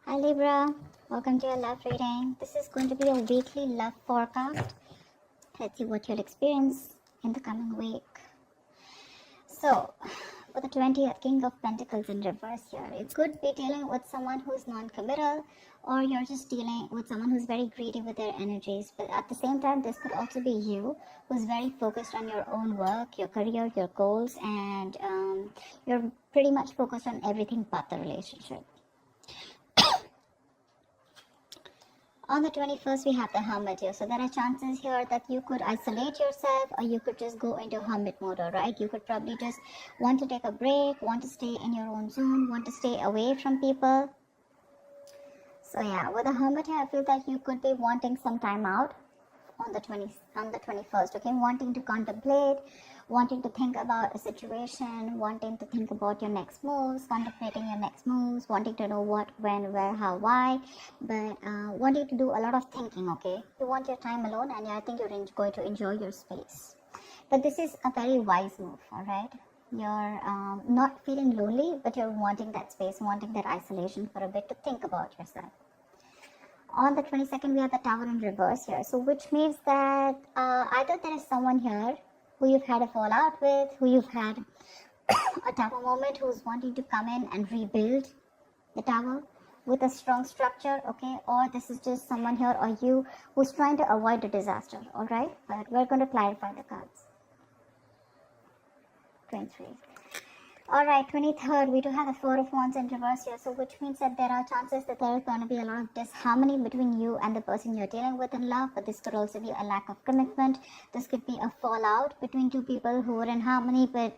Hi Libra, welcome to your love reading. This is going to be a weekly love forecast. Let's see what you'll experience in the coming week. So, for the 20th King of Pentacles in reverse here, it could be dealing with someone who's non-committal, or you're just dealing with someone who's very greedy with their energies. But at the same time, this could also be you who's very focused on your own work, your career, your goals, and you're pretty much focused on everything but the relationship. On the 21st, we have the Hermit here. So there are chances here that you could isolate yourself, or you could just go into Hermit mode, alright? You could probably just want to take a break, want to stay in your own zone, want to stay away from people. So yeah, with the Hermit here, I feel that you could be wanting some time out on the 21st, okay? Wanting to contemplate, wanting to think about a situation, wanting to think about your next moves, contemplating your next moves, wanting to know what, when, where, how, why, but wanting to do a lot of thinking, okay? You want your time alone, and I think you're going to enjoy your space. But this is a very wise move, all right? You're not feeling lonely, but you're wanting that space, wanting that isolation for a bit to think about yourself. On the 22nd, we have the Tower in reverse here. So which means that either there is someone here who you've had a fallout with, who you've had a tower moment, who's wanting to come in and rebuild the tower with a strong structure, okay? Or this is just someone here or you who's trying to avoid a disaster, all right? But we're going to clarify the cards. 23. Alright, 23rd, we do have the Four of Wands in reverse here, so which means that there are chances that there is going to be a lot of disharmony between you and the person you're dealing with in love, but this could also be a lack of commitment. This could be a fallout between two people who are in harmony, but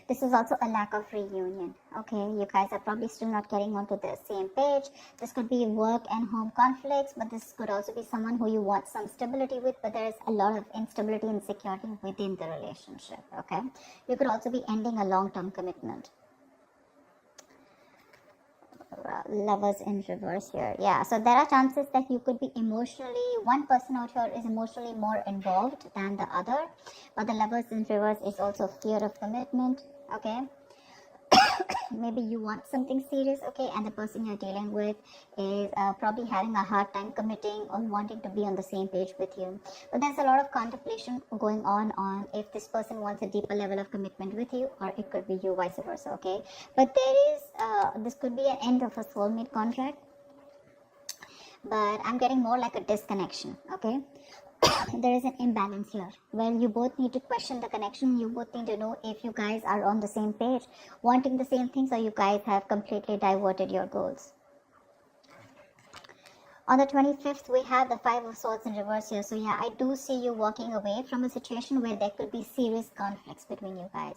this is also a lack of reunion, okay? You guys are probably still not getting onto the same page. This could be work and home conflicts, but this could also be someone who you want some stability with, but there is a lot of instability and insecurity within the relationship, okay? You could also be ending a long-term commitment. Lovers in reverse here. Yeah, so there are chances that you could be emotionally, one person out here is emotionally more involved than the other, but the lovers in reverse is also fear of commitment, okay? Maybe you want something serious, okay, and the person you're dealing with is probably having a hard time committing or wanting to be on the same page with you. But there's a lot of contemplation going on if this person wants a deeper level of commitment with you, or it could be you vice versa, okay? But there is this could be an end of a soulmate contract, but I'm getting more like a disconnection, okay? There is an imbalance here where you both need to question the connection. You both need to know if you guys are on the same page, wanting the same things, or you guys have completely diverted your goals. On the 25th, we have the Five of Swords in reverse here. So yeah, I do see you walking away from a situation where there could be serious conflicts between you guys.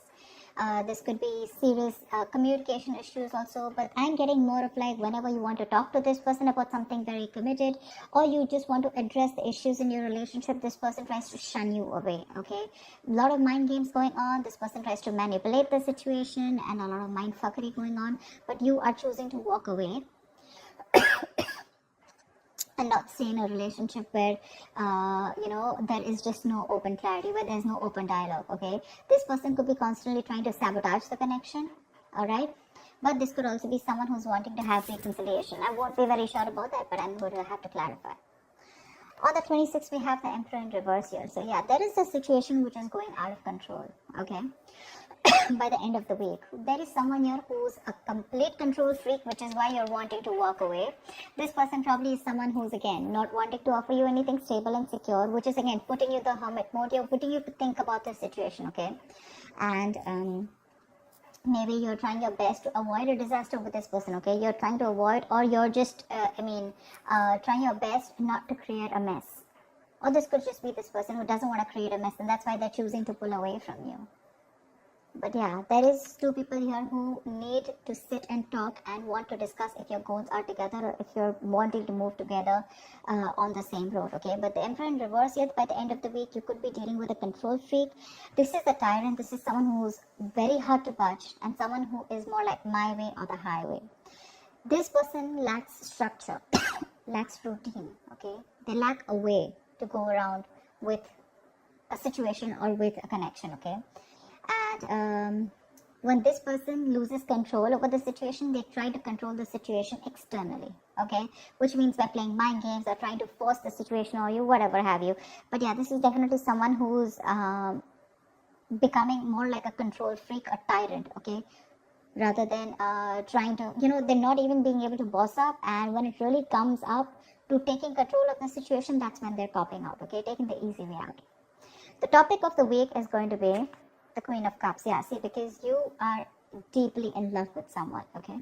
This could be serious communication issues also, but I'm getting more of like whenever you want to talk to this person about something very committed, or you just want to address the issues in your relationship, this person tries to shun you away, okay? A lot of mind games going on. This person tries to manipulate the situation and a lot of mind fuckery going on, but you are choosing to walk away and not stay in a relationship where there is just no open clarity, where there's no open dialogue, okay? This person could be constantly trying to sabotage the connection, all right? But this could also be someone who's wanting to have reconciliation. I won't be very sure about that, but I'm going to have to clarify. On the 26th, we have the Emperor in reverse here. So yeah, there is a situation which is going out of control, okay? By the end of the week, there is someone here who's a complete control freak, which is why you're wanting to walk away. This person probably is someone who's again not wanting to offer you anything stable and secure, which is again putting you the hermit mode. You're putting you to think about the situation, okay? And maybe you're trying your best to avoid a disaster with this person, okay? You're trying to avoid, or you're just trying your best not to create a mess. Or this could just be this person who doesn't want to create a mess, and that's why they're choosing to pull away from you. But yeah, there is two people here who need to sit and talk and want to discuss if your goals are together, or if you're wanting to move together on the same road, okay? But the Emperor in reverse yet, by the end of the week, you could be dealing with a control freak. This is a tyrant. This is someone who's very hard to budge, and someone who is more like my way or the highway. This person lacks structure, lacks routine, okay? They lack a way to go around with a situation or with a connection, okay? And When this person loses control over the situation, they try to control the situation externally, okay, which means by playing mind games or trying to force the situation or you, whatever have you. But yeah, this is definitely someone who's becoming more like a control freak, a tyrant, okay, rather than trying to, they're not even being able to boss up. And when it really comes up to taking control of the situation, that's when they're copping out, okay, taking the easy way out. The topic of the week is going to be the Queen of Cups. Yeah, see, because you are deeply in love with someone, okay?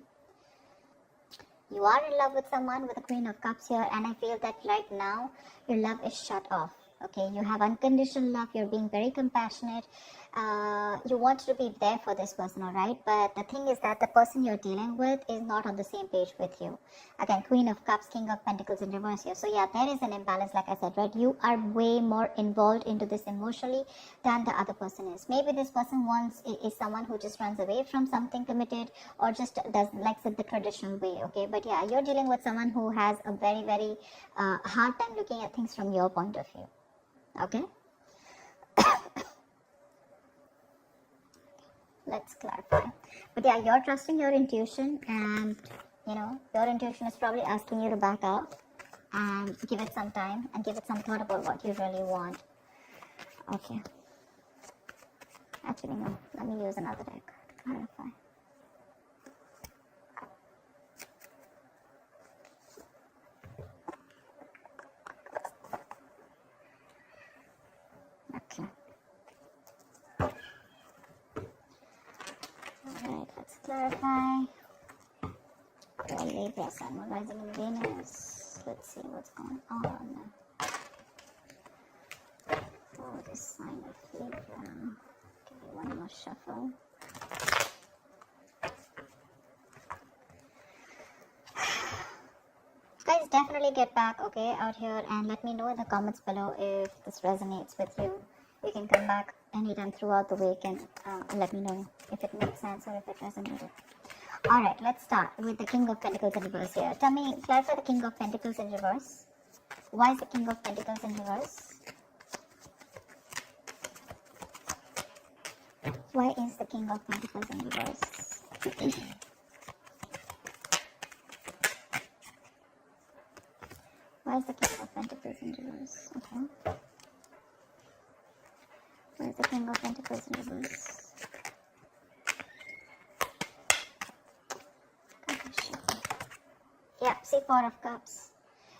You are in love with someone with the Queen of Cups here, and I feel that right now your love is shut off. Okay, you have unconditional love, you're being very compassionate, you want to be there for this person, all right? But the thing is that the person you're dealing with is not on the same page with you. Again, Queen of Cups, King of Pentacles in reverse here. So yeah, there is an imbalance, like I said, right? You are way more involved into this emotionally than the other person is. Maybe this person is someone who just runs away from something committed or just does likes it the traditional way, okay? But yeah, you're dealing with someone who has a very, very hard time looking at things from your point of view. Okay, let's clarify. But yeah, you're trusting your intuition, and your intuition is probably asking you to back up and give it some time and give it some thought about what you really want. Okay, actually no, let me use another deck to clarify. Okay. Alright, let's clarify. Libra, Sun, Moon, Rising, and Venus. Let's see what's going on. Oh, this sign of Libra. Give me one more shuffle. Guys, definitely get back, okay, out here, and let me know in the comments below if this resonates with you. You can come back anytime throughout the week and let me know if it makes sense or if it resonated. Alright, let's start with the King of Pentacles in reverse here. Tell me, clarify the King of Pentacles in reverse. Why is the King of Pentacles in reverse? Why is the King of Pentacles in reverse? Why is the King of Pentacles in reverse? Okay. Why is the King of Pentacles in reverse? Yeah, see, Four of Cups.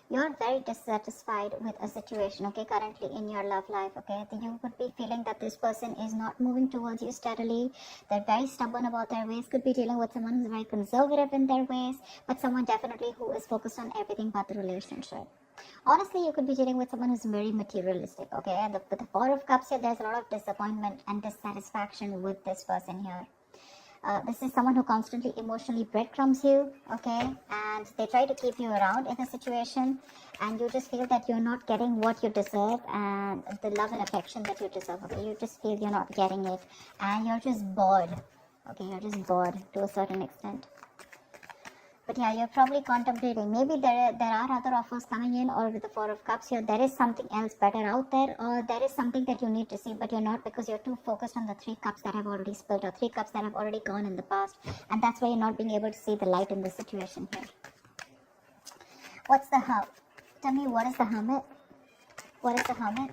You're very dissatisfied with a situation, okay, currently in your love life, okay? You could be feeling that this person is not moving towards you steadily. They're very stubborn about their ways. Could be dealing with someone who's very conservative in their ways, but someone definitely who is focused on everything but the relationship. Honestly, you could be dealing with someone who's very materialistic, okay? And with the Four of Cups here, there's a lot of disappointment and dissatisfaction with this person here. This is someone who constantly emotionally breadcrumbs you, okay, and they try to keep you around in a situation, and you just feel that you're not getting what you deserve and the love and affection that you deserve, okay. You just feel you're not getting it, and you're just bored, okay. You're just bored to a certain extent. But yeah, you're probably contemplating. Maybe there are other offers coming in, or with the Four of Cups here, there is something else better out there, or there is something that you need to see, but you're not, because you're too focused on the Three Cups that have already spilled, or Three Cups that have already gone in the past, and that's why you're not being able to see the light in the situation here. What's the Hermit? Tell me, what is the Hermit? What is the Hermit?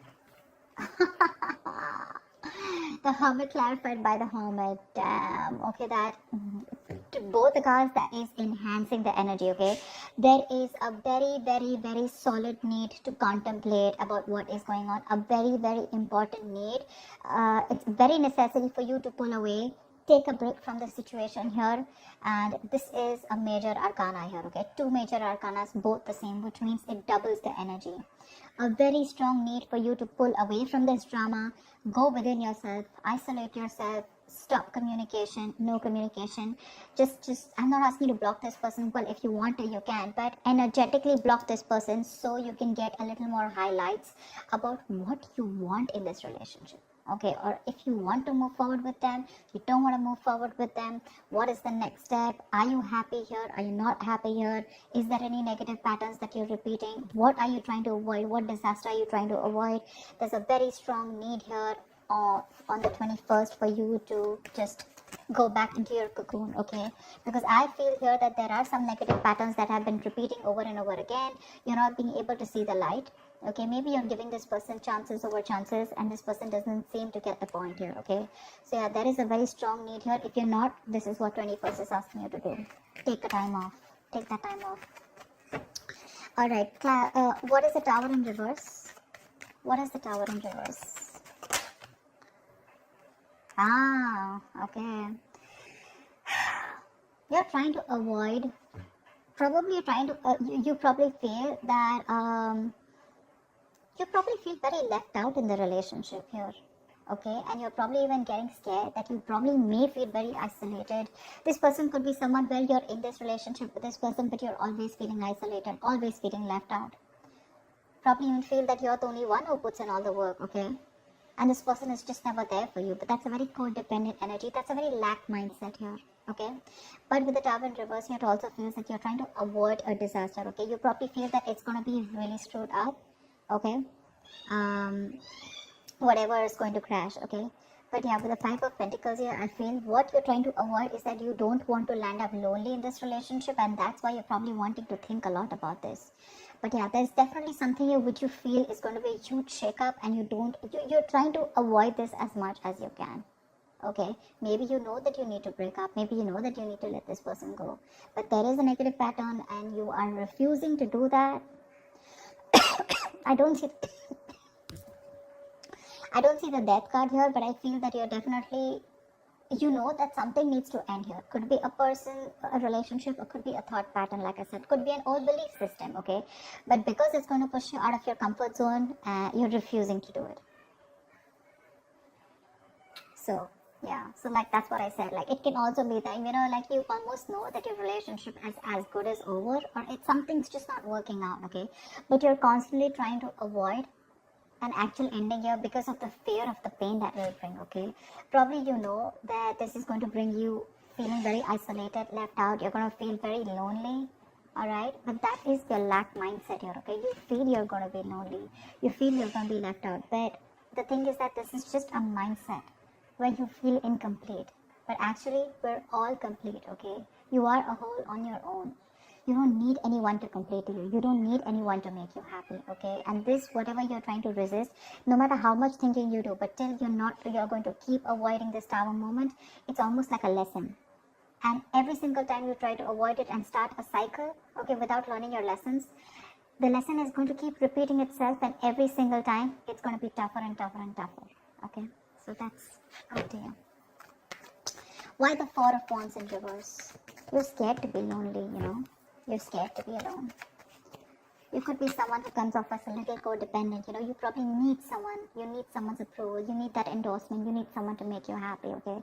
The Hermit clarified by the Hermit. Damn. Okay, that to both the cards, that is enhancing the energy, okay. There is a very, very, very solid need to contemplate about what is going on. A very, very important need. It's very necessary for you to pull away, take a break from the situation here, and this is a major arcana here, okay. Two major arcanas, both the same, which means it doubles the energy. A very strong need for you to pull away from this drama, go within yourself, isolate yourself, stop communication, no communication. Just I'm not asking you to block this person. Well, if you want to, you can, but energetically block this person so you can get a little more highlights about what you want in this relationship, okay. Or if you want to move forward with them, you don't want to move forward with them, what is the next step? Are you happy here? Are you not happy here? Is there any negative patterns that you're repeating? What are you trying to avoid? What disaster are you trying to avoid? There's a very strong need here on the 21st for you to just go back into your cocoon, okay? Because I feel here that there are some negative patterns that have been repeating over and over again. You're not being able to see the light, okay? Maybe you're giving this person chances over chances, and this person doesn't seem to get the point here, okay? So yeah, there is a very strong need here. If you're not, this is what 21st is asking you to do. Take a time off. Take that time off. All right, what is the Tower in reverse? What is the Tower in reverse? Ah, okay. You're trying to avoid, probably you're trying to, you probably feel that, you probably feel very left out in the relationship here, okay? And you're probably even getting scared that you probably may feel very isolated. This person could be someone where you're in this relationship with this person, but you're always feeling isolated, always feeling left out. Probably even feel that you're the only one who puts in all the work, okay? And this person is just never there for you. But that's a very codependent energy. That's a very lack mindset here, okay? But with the Tower in reverse, it also feels that you're trying to avoid a disaster, okay? You probably feel that it's going to be really screwed up, okay? Whatever is going to crash, okay? But yeah, with the Five of Pentacles here, I feel what you're trying to avoid is that you don't want to land up lonely in this relationship, and that's why you're probably wanting to think a lot about this. But yeah, there's definitely something here which you feel is going to be a huge shake-up, and you're trying to avoid this as much as you can. Okay, maybe you know that you need to break up, maybe you know that you need to let this person go, but there is a negative pattern and you are refusing to do that. I don't see the Death card here, but I feel that you're definitely, you know that something needs to end here. Could be a person, a relationship, or could be a thought pattern, like I said, could be an old belief system, okay? But because it's going to push you out of your comfort zone, you're refusing to do it. So yeah, so like that's what I said. Like it can also be that, you know, like you almost know that your relationship is as good as over, or it's something's just not working out, okay? But you're constantly trying to avoid an actual ending here because of the fear of the pain that will bring, okay? Probably you know that this is going to bring you feeling very isolated, left out. You're going to feel very lonely, all right? But that is your lack mindset here, okay? You feel you're going to be lonely. You feel you're going to be left out. But the thing is that this is just a mindset where you feel incomplete. But actually, we're all complete, okay? You are a whole on your own. You don't need anyone to complete you. You don't need anyone to make you happy, okay? And this, whatever you're trying to resist, no matter how much thinking you do, but till you're going to keep avoiding this Tower moment, it's almost like a lesson. And every single time you try to avoid it and start a cycle, okay, without learning your lessons, the lesson is going to keep repeating itself, and every single time, it's going to be tougher and tougher and tougher, okay? So that's up to you. Why the Four of Wands in reverse? You're scared to be lonely, you know? You're scared to be alone. You could be someone who comes off as a little codependent, you know, you probably need someone, you need someone's approval, you need that endorsement, you need someone to make you happy, okay?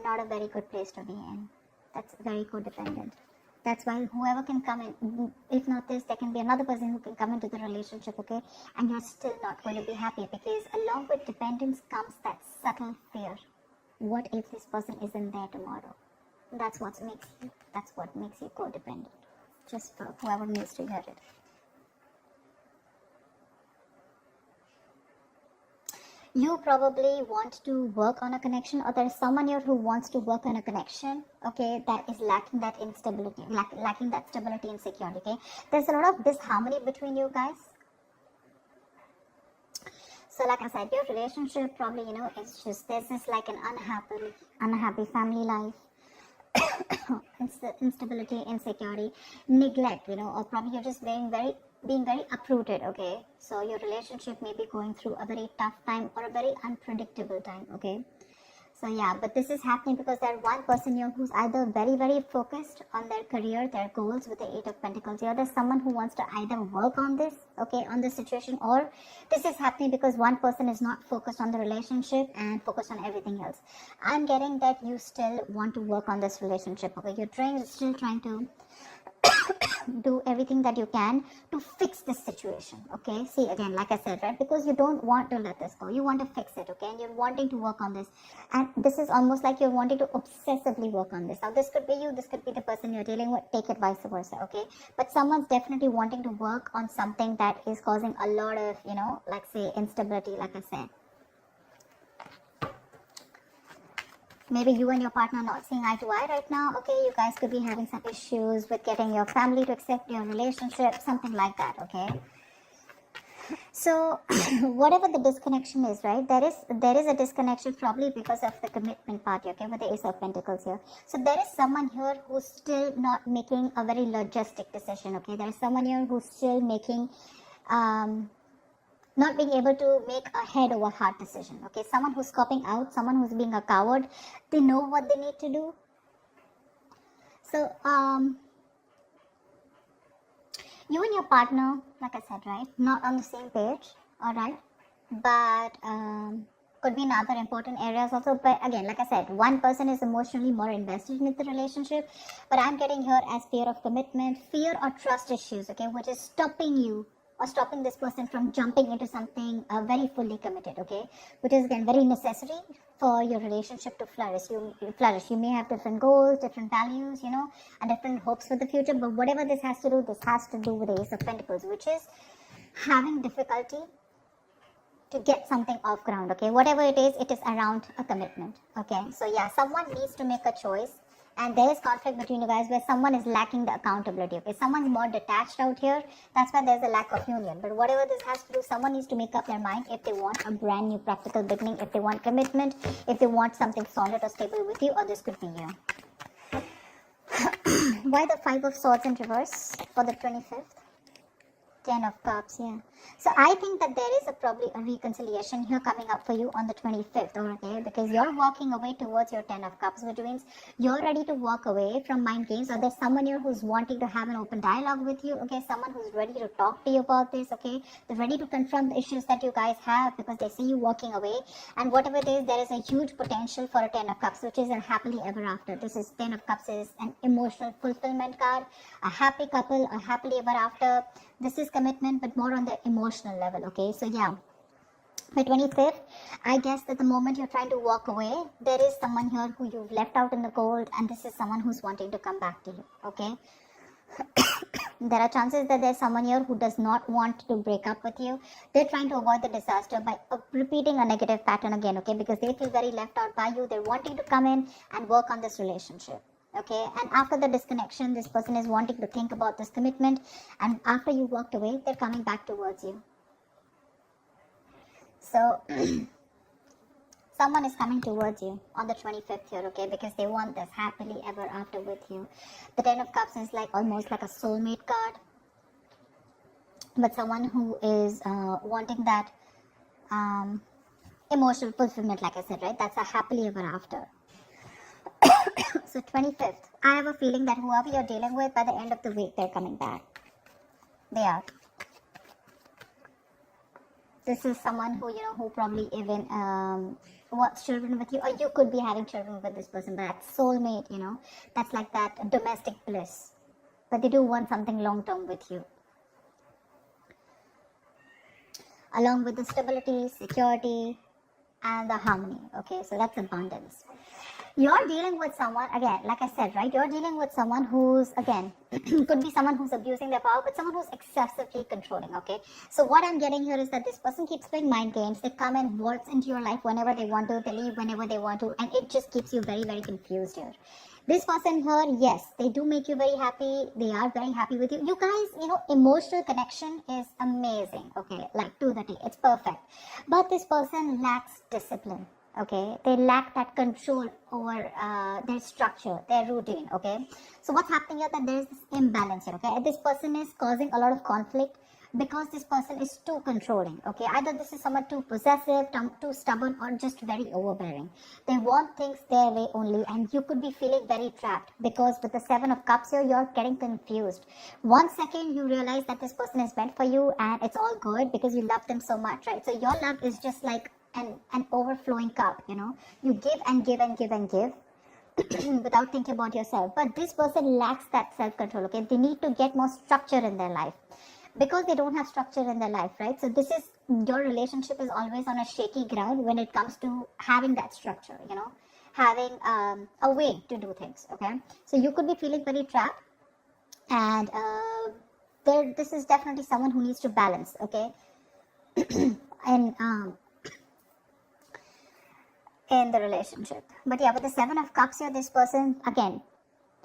Not a very good place to be in. That's very codependent. That's why whoever can come in, if not this, there can be another person who can come into the relationship, okay? And you're still not going to be happy, because along with dependence comes that subtle fear. What if this person isn't there tomorrow? That's what makes you codependent. Just for whoever needs to hear it. You probably want to work on a connection, or there's someone here who wants to work on a connection, okay, that is lacking that instability, lacking that stability and security, okay? There's a lot of disharmony between you guys. So like I said, your relationship probably, you know, it's just, there's this like an unhappy family life. Instability, insecurity, neglect, you know, or probably you're just being very uprooted, okay? So your relationship may be going through a very tough time or a very unpredictable time, okay? So yeah, but this is happening because there's one person here who's either very focused on their career, their goals with the Eight of Pentacles here. There's someone who wants to either work on this, okay, on this situation, or this is happening because one person is not focused on the relationship and focused on everything else. I'm getting that you still want to work on this relationship, okay? You're still trying to do everything that you can to fix this situation, okay? See, again, like I said, right, because you don't want to let this go, you want to fix it, okay? And you're wanting to work on this, and this is almost like you're wanting to obsessively work on this. Now this could be you, this could be the person you're dealing with, take it vice versa, okay? But someone's definitely wanting to work on something that is causing a lot of, you know, like say instability, like I said. Maybe you and your partner are not seeing eye to eye right now. Okay, you guys could be having some issues with getting your family to accept your relationship, something like that. Okay, so whatever the disconnection is, right, there is a disconnection probably because of the commitment part, okay, with the Ace of Pentacles here. So there is someone here who's still not making a very logistic decision. Okay, there is someone here who's still making not being able to make a head over heart decision. Okay, someone who's copping out, someone who's being a coward. They know what they need to do. So you and your partner, like I said, right, not on the same page, all right, but could be in other important areas also. But again, like I said, one person is emotionally more invested in the relationship, but I'm getting here as fear of commitment, fear or trust issues, okay, which is stopping you or stopping this person from jumping into something very fully committed, okay, which is again very necessary for your relationship to flourish. You may have different goals, different values, you know, and different hopes for the future, but whatever this has to do with the Ace of Pentacles, which is having difficulty to get something off ground. Okay, whatever it is around a commitment. Okay, so yeah, someone needs to make a choice, and there is conflict between you guys where someone is lacking the accountability. Okay, someone's more detached out here. That's why there's a lack of union. But whatever this has to do, someone needs to make up their mind if they want a brand new practical beginning, if they want commitment, if they want something solid or stable with you, or this could be you. Why the Five of Swords in reverse for the 25th? 10 of Cups, yeah. So I think that there is probably a reconciliation here coming up for you on the 25th, okay? Because you're walking away towards your 10 of Cups, which means you're ready to walk away from mind games, or there's someone here who's wanting to have an open dialogue with you, okay? Someone who's ready to talk to you about this, okay? They're ready to confront the issues that you guys have because they see you walking away. And whatever it is, there is a huge potential for a 10 of Cups, which is a happily ever after. This is 10 of Cups is an emotional fulfillment card, a happy couple, a happily ever after. This is commitment, but more on the emotional level, okay? So yeah, by 25th, I guess that the moment you're trying to walk away, there is someone here who you've left out in the cold, and this is someone who's wanting to come back to you, okay? There are chances that there's someone here who does not want to break up with you. They're trying to avoid the disaster by repeating a negative pattern again, okay? Because they feel very left out by you. They're wanting to come in and work on this relationship. Okay, and after the disconnection, this person is wanting to think about this commitment, and after you walked away, they're coming back towards you. So someone is coming towards you on the 25th here, okay, because they want this happily ever after with you. The 10 of Cups is like almost like a soulmate card, but someone who is wanting that emotional fulfillment, like I said, right? That's a happily ever after. So 25th, I have a feeling that whoever you're dealing with, by the end of the week, they're coming back. They are. This is someone who, you know, who probably even wants children with you, or you could be having children with this person, but that's soulmate, you know, that's like that domestic bliss. But they do want something long-term with you. Along with the stability, security, and the harmony. Okay, so that's abundance. You're dealing with someone, again, like I said, right? You're dealing with someone who's, again, could be someone who's abusing their power, but someone who's excessively controlling, okay? So what I'm getting here is that this person keeps playing mind games. They come and waltz into your life whenever they want to. They leave whenever they want to. And it just keeps you very, very confused here. This person here, yes, they do make you very happy. They are very happy with you. You guys, you know, emotional connection is amazing, okay? Like to the T. It's perfect. But this person lacks discipline. Okay, they lack that control over their structure, their routine. Okay, so what's happening here, that there is this imbalance here. Okay, this person is causing a lot of conflict because this person is too controlling. Okay, either this is someone too possessive, too stubborn, or just very overbearing. They want things their way only, and you could be feeling very trapped because with the 7 of Cups here, you're getting confused. 1 second you realize that this person is meant for you and it's all good because you love them so much, right? So your love is just like an overflowing cup, you know. You give and give and give and give without thinking about yourself. But this person lacks that self-control, okay? They need to get more structure in their life because they don't have structure in their life, right? So this is, your relationship is always on a shaky ground when it comes to having that structure, you know, having a way to do things, okay? So you could be feeling very trapped, and this is definitely someone who needs to balance, okay? And in the relationship. But yeah, with the Seven of Cups here, this person, again,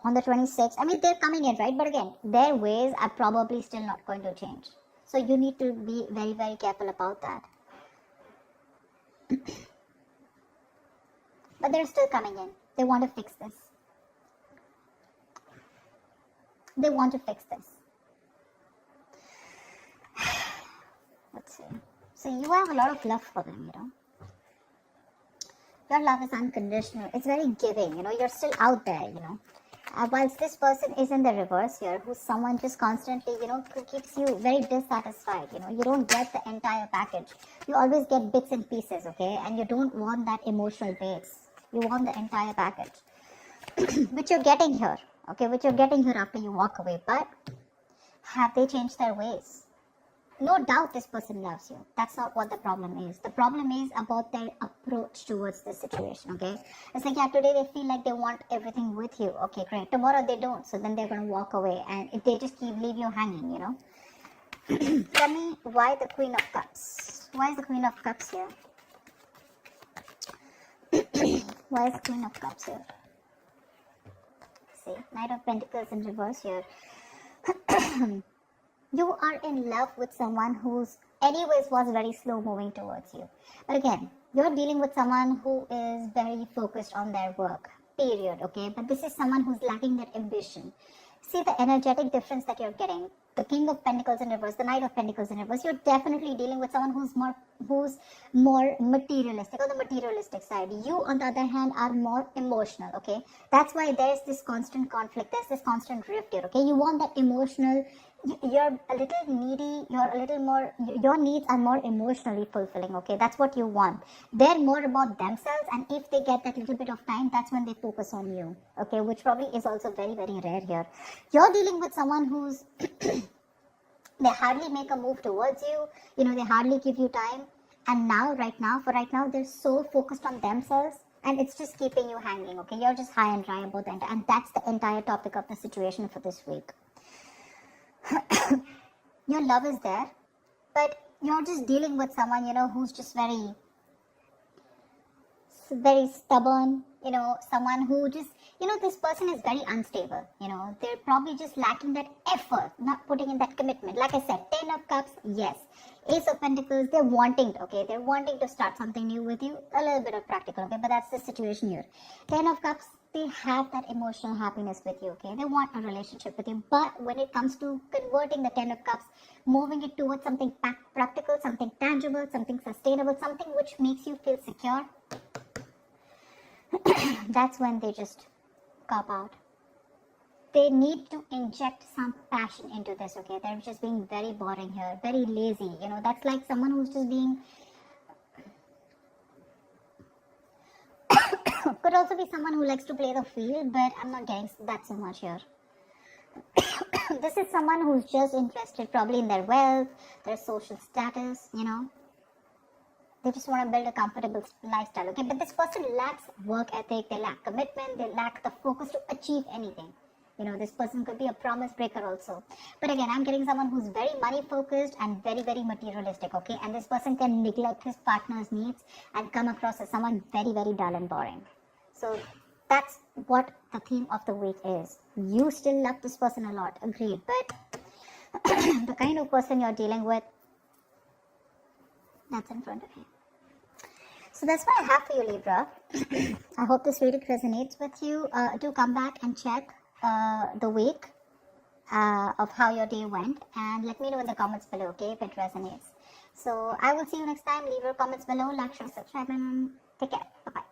on the 26th, I mean, they're coming in, right? But again, their ways are probably still not going to change. So you need to be very, very careful about that. But they're still coming in. They want to fix this. They want to fix this. Let's see. So you have a lot of love for them, you know. Your love is unconditional. It's very giving, you know. You're still out there, you know. Whilst this person is in the reverse here, who's someone just constantly, you know, who keeps you very dissatisfied, you know. You don't get the entire package. You always get bits and pieces, okay? And you don't want that emotional base. You want the entire package. Which you're getting here, okay? Which you're getting here after you walk away. But have they changed their ways? No doubt this person loves you. That's not what the problem is. The problem is about their approach towards the situation, okay? It's like, yeah, today they feel like they want everything with you. Okay, great. Tomorrow they don't. So then they're going to walk away. And if they just leave you hanging, you know? Tell me why the Queen of Cups. Why is the Queen of Cups here? Why is the Queen of Cups here? See, Knight of Pentacles in reverse here. You are in love with someone who's anyways was very slow moving towards you. But again, you're dealing with someone who is very focused on their work, period, okay? But this is someone who's lacking that ambition. See the energetic difference that you're getting. The King of Pentacles in reverse, the Knight of Pentacles in reverse. You're definitely dealing with someone who's more materialistic, on the materialistic side. You, on the other hand, are more emotional, okay? That's why there's this constant conflict, there's this constant rift here, okay? You want that emotional, you're a little needy, you're a little more, your needs are more emotionally fulfilling, okay? That's what you want. They're more about themselves, and if they get that little bit of time, that's when they focus on you, okay? Which probably is also very, very rare here. You're dealing with someone who's they hardly make a move towards you, you know, they hardly give you time, and now, right now, they're so focused on themselves, and it's just keeping you hanging, okay? You're just high and dry about that, and that's the entire topic of the situation for this week. Your love is there, but you're just dealing with someone, you know, who's just very stubborn, you know, someone who just, you know, this person is very unstable, you know, they're probably just lacking that effort, not putting in that commitment. Like I said, 10 of Cups, yes. Ace of Pentacles, they're wanting to start something new with you, a little bit of practical, okay, but that's the situation here. 10 of Cups, they have that emotional happiness with you, okay, they want a relationship with you, but when it comes to converting the 10 of Cups, moving it towards something practical, something tangible, something sustainable, something which makes you feel secure, that's when they just cop out. They need to inject some passion into this, okay? They're just being very boring here, very lazy, you know, that's like someone who's just being could also be someone who likes to play the field, but I'm not getting that so much here. This is someone who's just interested probably in their wealth, their social status, you know. They just want to build a comfortable lifestyle, okay? But this person lacks work ethic, they lack commitment, they lack the focus to achieve anything. You know, this person could be a promise breaker also. But again, I'm getting someone who's very money focused and very, very materialistic, okay? And this person can neglect his partner's needs and come across as someone very, very dull and boring. So that's what the theme of the week is. You still love this person a lot, agreed. But the kind of person you're dealing with, that's in front of you. So that's what I have for you, Libra. I hope this reading resonates with you. Do come back and check the week of how your day went, and let me know in the comments below, okay, if it resonates. So I will see you next time. Leave your comments below, like, share, subscribe, and take care. Bye-bye.